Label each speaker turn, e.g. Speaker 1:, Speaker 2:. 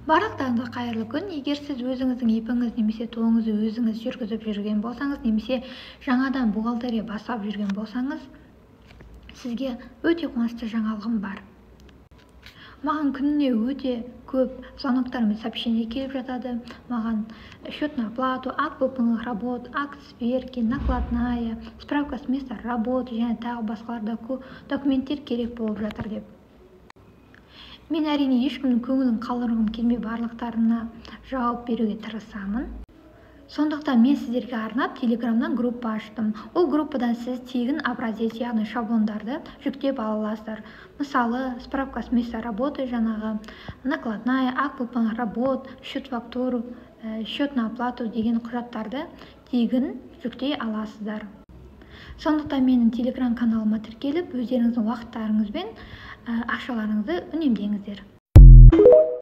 Speaker 1: Барлықтарыңызға қайырлы күн. Егер сіз өзіңіздің ипіңіз немесе тооңызды өзіңіз жүргізіп жүрген болсаңыз, немесе жаңадан бухгалтерия бастап жүрген болсаңыз, сізге өте қуанышты жаңалығым бар. Маған күніне өте көп звоноктар мен сообщение келіп жатады. Маған счет на оплату, акт выполненных работ, акт сверки, накладная, справка с места работы және тағы басқалар документтер керек болып жатыр деп. Мен әрине ешкімнің көңілін қалдырғым келмей барлықтарына жауап беруге тырысамын. Сондықтан мен сіздерге арнап Телеграмнан группа аштым. Ол группадан сіз тегін образец, яғни шаблондарды жүктеп ала аласыздар. Мысалы, справка с места работы, жаңағы накладная, акт выполненных работ, счет фактуру, счет на оплату деген құжаттарды тегін жүктей аласыздар. Сондықтан менің Телеграм каналыма тіркеліп, өздеріңіздің уақыттарыңызбен ақшаларыңызды үнемдеңіздер.